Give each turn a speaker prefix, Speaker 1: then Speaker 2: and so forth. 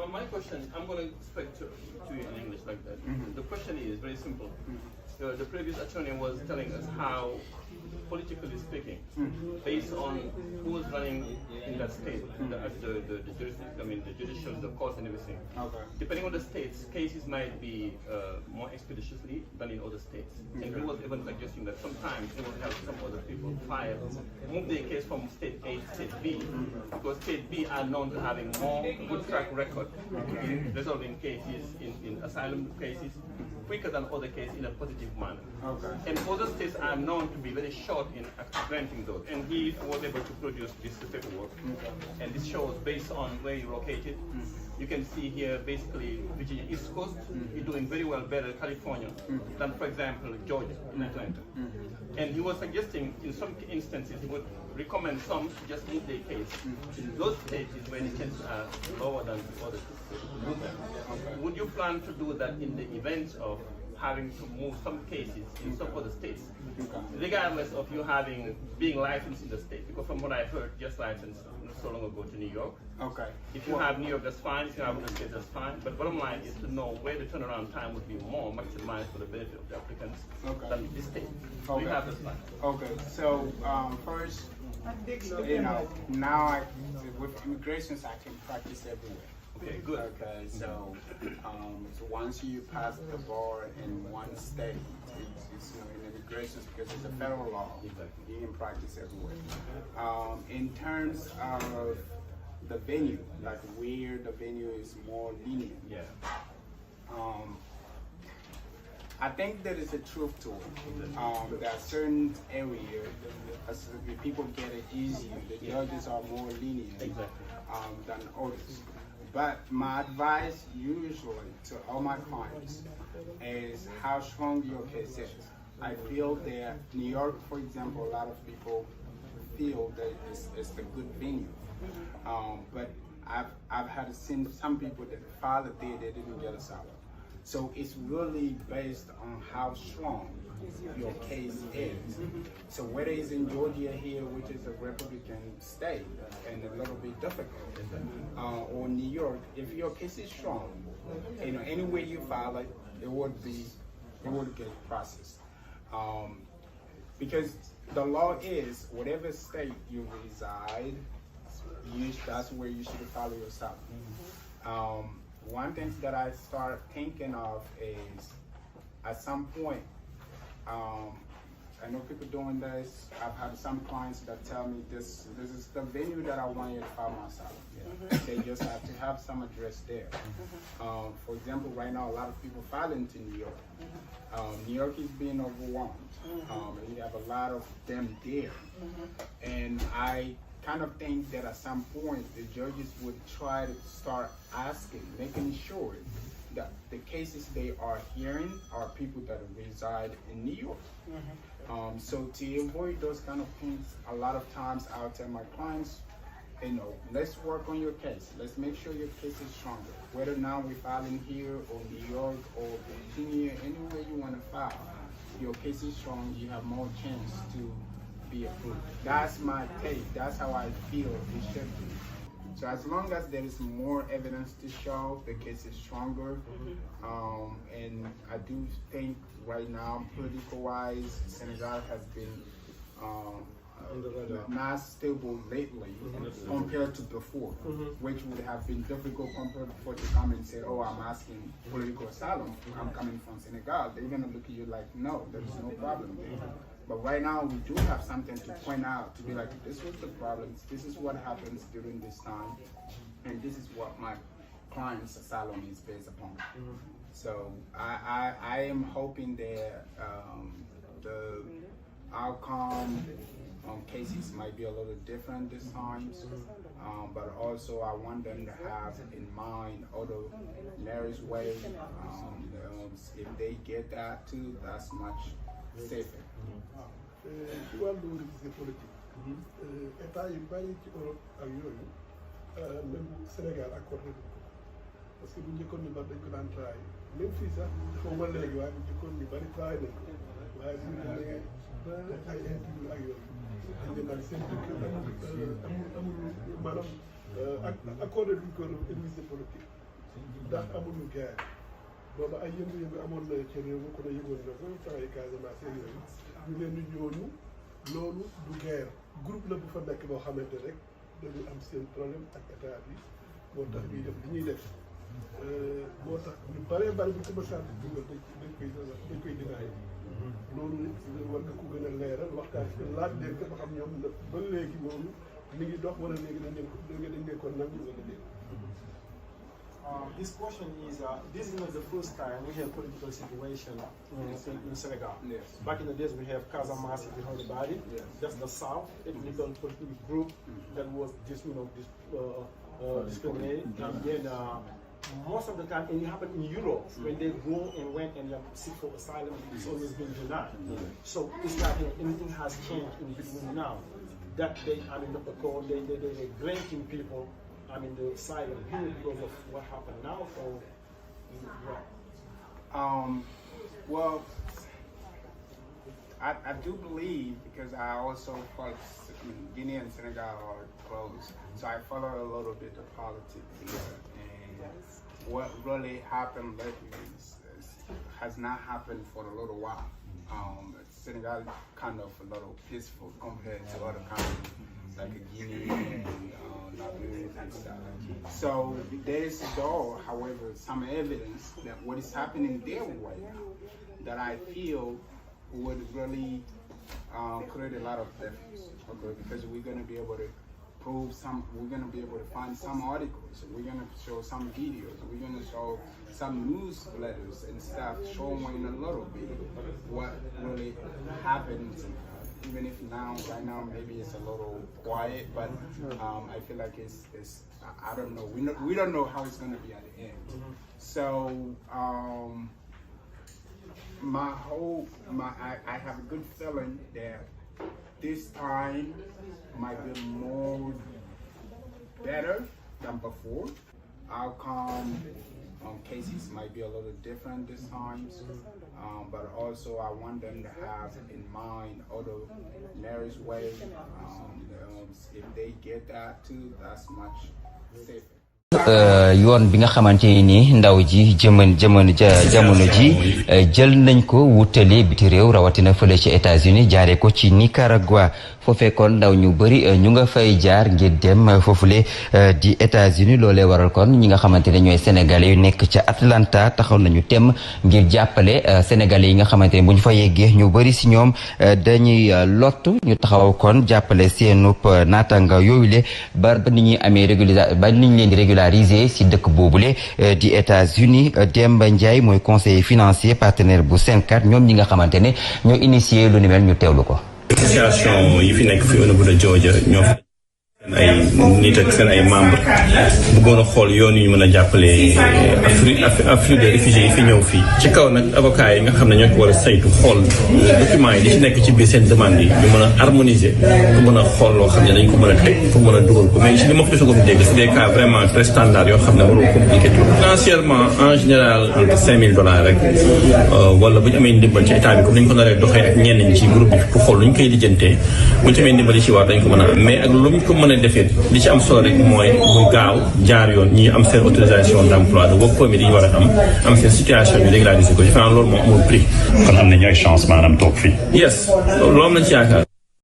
Speaker 1: Well, my question, I'm going to speak to you in English like that. The question is very simple. The previous attorney was telling us how, politically speaking, based on who's running in that state, the jurisdiction, I mean the judicial, the courts and everything.
Speaker 2: Okay.
Speaker 1: Depending on the states, cases might be more expeditiously than in other states. And he was even suggesting that sometimes it will help some other people move their case from state A to state B, because state B are known to having more good track record in resolving cases, in asylum cases, quicker than other cases in a positive manner.
Speaker 2: Okay.
Speaker 1: And other states are known to be very short in granting those. And he was able to produce this paperwork. And this shows based on where you're located. You can see here basically Virginia East Coast, you're doing very well better California than, for example, Georgia in Atlanta. And he was suggesting in some instances he would recommend some to just move their case. Those states is where the chances are lower than the others to move them. Would you plan to do that in the event of having to move some cases in some other states, regardless of you being licensed in the state? Because from what I've heard, just licensed not so long ago to New York.
Speaker 2: Okay.
Speaker 1: If you have New York, that's fine. If you have other states, that's fine. But bottom line is to know where the turnaround time would be more maximized for the benefit of the applicants than this state. So you have this plan.
Speaker 2: Okay. So first, now with immigration, I can practice everywhere.
Speaker 1: Okay, good.
Speaker 2: Okay, so once you pass the bar in one state, it's in immigration because it's a federal law.
Speaker 1: Exactly.
Speaker 2: You can practice everywhere. In terms of the venue, like where the venue is more lenient.
Speaker 1: Yeah.
Speaker 2: I think there is a truth to it. There are certain areas where people get it easier. The judges are more lenient than others. But my advice usually to all my clients is how strong your case is. I feel that New York, for example, a lot of people feel that it's a good venue. But I've had seen some people that filed it there, they didn't get asylum. So it's really based on how strong your case is. So whether it's in Georgia here, which is a Republican state and a little bit difficult, or New York, if your case is strong, anywhere you file it, it would get processed. Because the law is whatever state you reside, that's where you should follow your asylum. One thing that I start thinking of is at some point, I know people doing this. I've had some clients that tell me this is the venue that I want you to file my asylum. They just have to have some address there. For example, right now a lot of people file into New York. New York is being overwhelmed. And you have a lot of them there. And I kind of think that at some point the judges would try to start asking, making sure that the cases they are hearing are people that reside in New York. So to avoid those kind of things, a lot of times I'll tell my clients, let's work on your case. Let's make sure your case is stronger. Whether now we're filing here or New York or Virginia, anywhere you want to file, your case is strong, you have more chance to be approved. That's my take. That's how I feel it should be. So as long as there is more evidence to show the case is stronger, and I do think right now, political-wise, Senegal has been not stable lately compared to before, which would have been difficult compared before to come and say, oh, I'm asking political asylum, I'm coming from Senegal. They're gonna look at you like, no, there's no problem there. But right now we do have something to point out, to be like, this was the problems, this is what happens during this time, and this is what my client's asylum is based upon. So I am hoping that the outcome cases might be a little different this time, but also I want them to have in mind other marriage ways. If they get that too, that's much safer.
Speaker 3: ci wàllu révisé politique état yu bari ci Europe ak yooyu même Sénégal accordé ko parce que bu njëkkoon ñu bari dañ ko daan travail même fii sax xaw ma léegi waaye bu njëkkoon ñu bari travail nañ ko waaye bu ñu demee ba ay interview ak yooyu dañ leen naan seen dëkk amul maanaam accordé duñ ko révisé politique ndax amuñu guerre booba ay yëngu-yëngu amoon na ci réew mi ku ne yëgoon na ko temps yi Casamance yooyu ñu leen di ñooñu loolu du guerre groupe la bu fa nekk boo xamante rek dañu am seen problème ak état bi moo tax ñuy def li ñuy def moo tax ñu bëree bëri bu ñu ko mësaan di dugal dañ koy dinaay loolu war nga ko gën a leeral waxtaan ci laaj leen ko ba xam ñoom ba léegi loolu mi ngi dox wala léegi dañ leen ko nangu wala léegi.
Speaker 4: This question is, this is not the first time we have political situation in Senegal.
Speaker 2: Yes.
Speaker 4: Back in the days we have Casamance, if you heard about it.
Speaker 2: Yes.
Speaker 4: That's the South, ethnical political group that was discriminated. And then most of the time, and it happened in Europe, when they go and went and seek for asylum, it's always been denied. So it's like anything has changed in between now. That they're granting people the asylum here because of what happened now, or what?
Speaker 2: Well, I do believe, because I also follow Guinea and Senegal are close, so I follow a little bit of politics here. And what really happened lately has not happened for a little while. Senegal is kind of a little peaceful compared to other countries like Guinea and Liberia and stuff. So there's though, however, some evidence that what is happening there right now that I feel would really create a lot of difference. Okay, because we're gonna be able to prove we're gonna be able to find some articles, we're gonna show some videos, we're gonna show some newsletters and stuff showing a little bit what really happens. Even if right now maybe it's a little quiet, but I feel like it's I don't know. We don't know how it's gonna be at the end. So I have a good feeling that this time might be more better than before. Outcome cases might be a little different this time, but also I want them to have in mind other marriage ways. If they get that too, that's much safer.
Speaker 5: yoon bi nga xamante ni ndaw ji jamono ji jël nañ ko wutale biti réew rawatina fële ci États-Unis jaaree ko ci Nicaragua foofee kon ndaw ñu bëri ñu nga fay jaar ngir dem foofule di États-Unis loolee waral kon ñi nga xamante ne ñooy sénégalais yu nekk ca Atlanta taxaw nañu tem ngir jàppale sénégalais yi nga xamante ne bu ñu fa yeggee ñu bëri si ñoom dañuy lott ñu taxaw kon jàppale seenub naatanga yooyule ba ni ñuy amee ba ni ñu leen di régulariser si dëkk boobule di États-Unis. Demba Ndiaye mooy conseiller financier partenaire bu Senkat ñoom ñi nga xamante ne ñoo initié lu ni mel ñu teewlu ko.
Speaker 6: association yi fi nekk fi au niveau de Georgia ñoo ay nit ak seen ay membres bëggoon a xool yoon yu ñu mën a jàppale afflux de réfugiés yi fi ñëw fii ci kaw nag avocat yi nga xam ne ñoo ko war a saytu xool documents yi di ci nekk ci biir seen demande yi ñu mën a harmoniser pour mën a xool loo xam ne dañ ko mën a teg pour mën a dugal ko mais ci li ma fi jotagum dégg c'est des cas vraiment très standard yoo xam ne warul compliqué tout financièrement en général entre $5,000 rek wala bu ñu amee ndimbal ci état bi comme ni ñu ko naree doxee ak ñenn ñi ci groupe bi pour xool lu ñu koy lijjantee bu ñu amee ndimbal yi ci war dañ ko mën a am mais ak lu ñu ko mën a defee li ci am solo rek mooy mu gaaw jaar yoon ñi am seen autorisation d'emploi de work permit yi ñu war a am seen situation ñu régulariser ko ci fanaan loolu moo amul prix.
Speaker 7: kon am nañu ay chance maanaam toog fii.
Speaker 6: yes loolu am nañ ci yaakaar.